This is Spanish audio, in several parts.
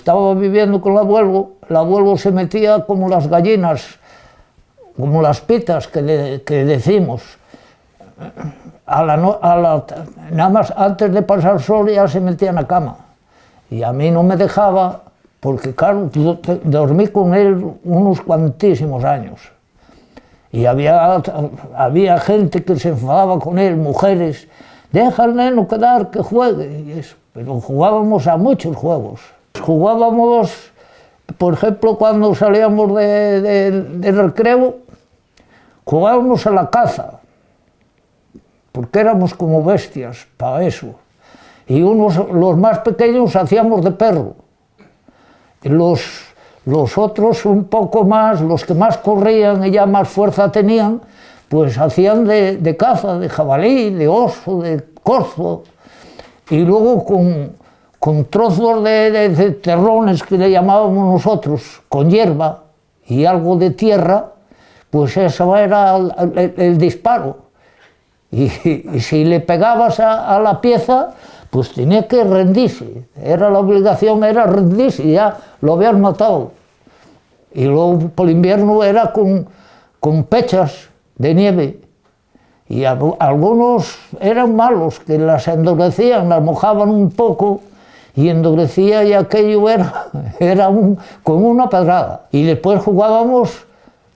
estaba viviendo con el abuelo se metía como las gallinas, como las pitas que decimos, nada más antes de pasar sol ya se metía en la cama. Y a mí no me dejaba, porque claro, yo dormí con él unos cuantísimos años. Y había gente que se enfadaba con él, mujeres, deja al neno quedar, que juegue. Y eso. Pero jugábamos a muchos juegos. Jugábamos, por ejemplo, cuando salíamos de recreo, jugábamos a la caza, porque éramos como bestias para eso. Y los más pequeños hacíamos de perro. Y los otros un poco más, los que más corrían y ya más fuerza tenían, pues hacían de caza, de jabalí, de oso, de corzo. Y luego con trozos de terrones que le llamábamos nosotros, con hierba y algo de tierra, pues eso era el disparo. Y si le pegabas a la pieza, pues tenía que rendirse. La obligación era rendirse, y ya lo habían matado. Y luego por el invierno era con pechas de nieve. Y algunos eran malos, que las endurecían, las mojaban un poco y endurecía, y aquello era como una pedrada. Y después jugábamos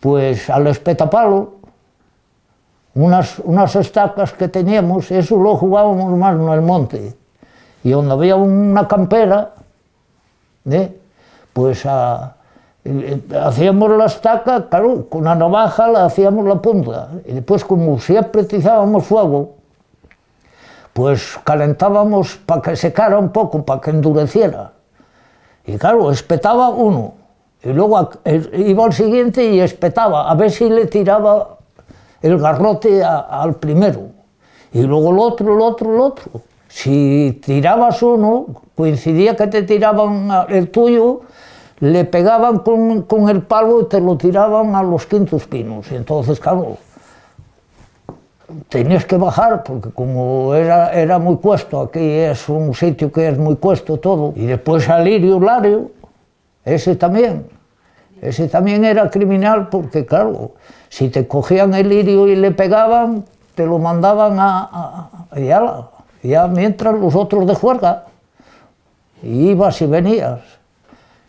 pues al espetapalo, unas estacas que teníamos, eso lo jugábamos más en el monte. Y donde había una campera, pues hacíamos la estaca, claro, con la navaja la hacíamos la punta, y después, como siempre atizábamos fuego, pues calentábamos para que secara un poco, para que endureciera. Y claro, espetaba uno, y luego iba al siguiente y espetaba, a ver si le tiraba el garrote al primero. Y luego el otro. Si tirabas uno, coincidía que te tiraban el tuyo, le pegaban con el palo y te lo tiraban a los quintos pinos. Y entonces, claro, tenías que bajar, porque como era muy cuesto, aquí es un sitio que es muy cuesto todo. Y después al lirio, Lario, ese también era criminal, porque claro, si te cogían el lirio y le pegaban, te lo mandaban ya mientras los otros de juerga. Y ibas y venías.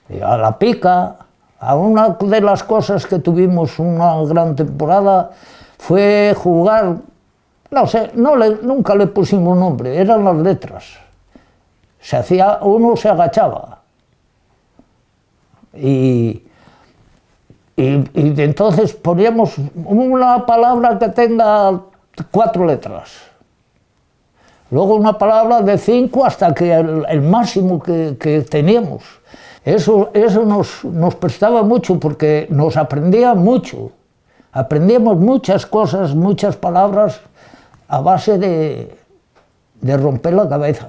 Y a la pica, a una de las cosas que tuvimos una gran temporada fue jugar, no sé, nunca le pusimos nombre, eran las letras. Uno se agachaba. Y entonces poníamos una palabra que tenga 4 letras. Luego una palabra de 5 hasta que el máximo que teníamos. Eso nos prestaba mucho, porque nos aprendía mucho. Aprendíamos muchas cosas, muchas palabras a base de romper la cabeza.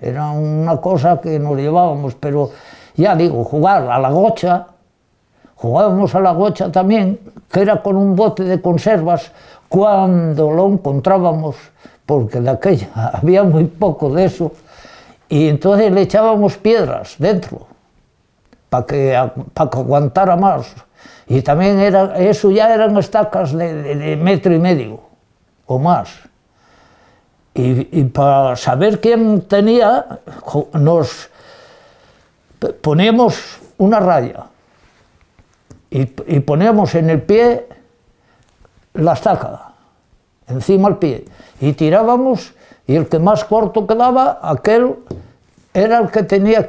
Era una cosa que nos llevábamos, pero ya digo, jugar a la gocha, jugábamos a la gocha también, que era con un bote de conservas cuando lo encontrábamos, porque de aquella había muy poco de eso, y entonces le echábamos piedras dentro, para que aguantara más. Y también eso ya eran estacas de 1,5 metros o más. Y para saber quién tenía, nos poníamos una raya y poníamos en el pie la estaca, encima del pie, y tirábamos, y el que más corto quedaba, aquel era el que tenía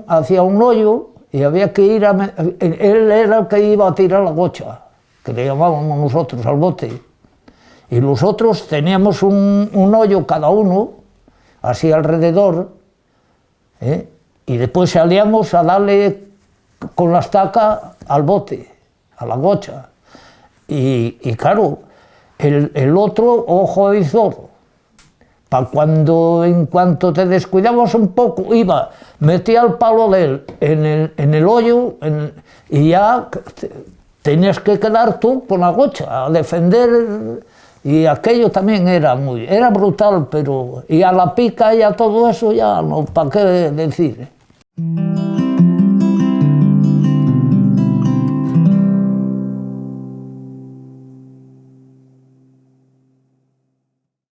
hacía un hoyo, y había que ir él era el que iba a tirar la gocha, que le llamábamos nosotros al bote. Y los otros teníamos un hoyo cada uno, así alrededor, y después salíamos a darle con la estaca al bote, a la gocha. Y claro, el otro, ojo de zorro, para en cuanto te descuidabas un poco, metía el palo de él en el hoyo, y ya tenías que quedar tú con la gocha a defender. Y aquello también era brutal, pero y a la pica y a todo eso ya no, ¿para qué decir? Thank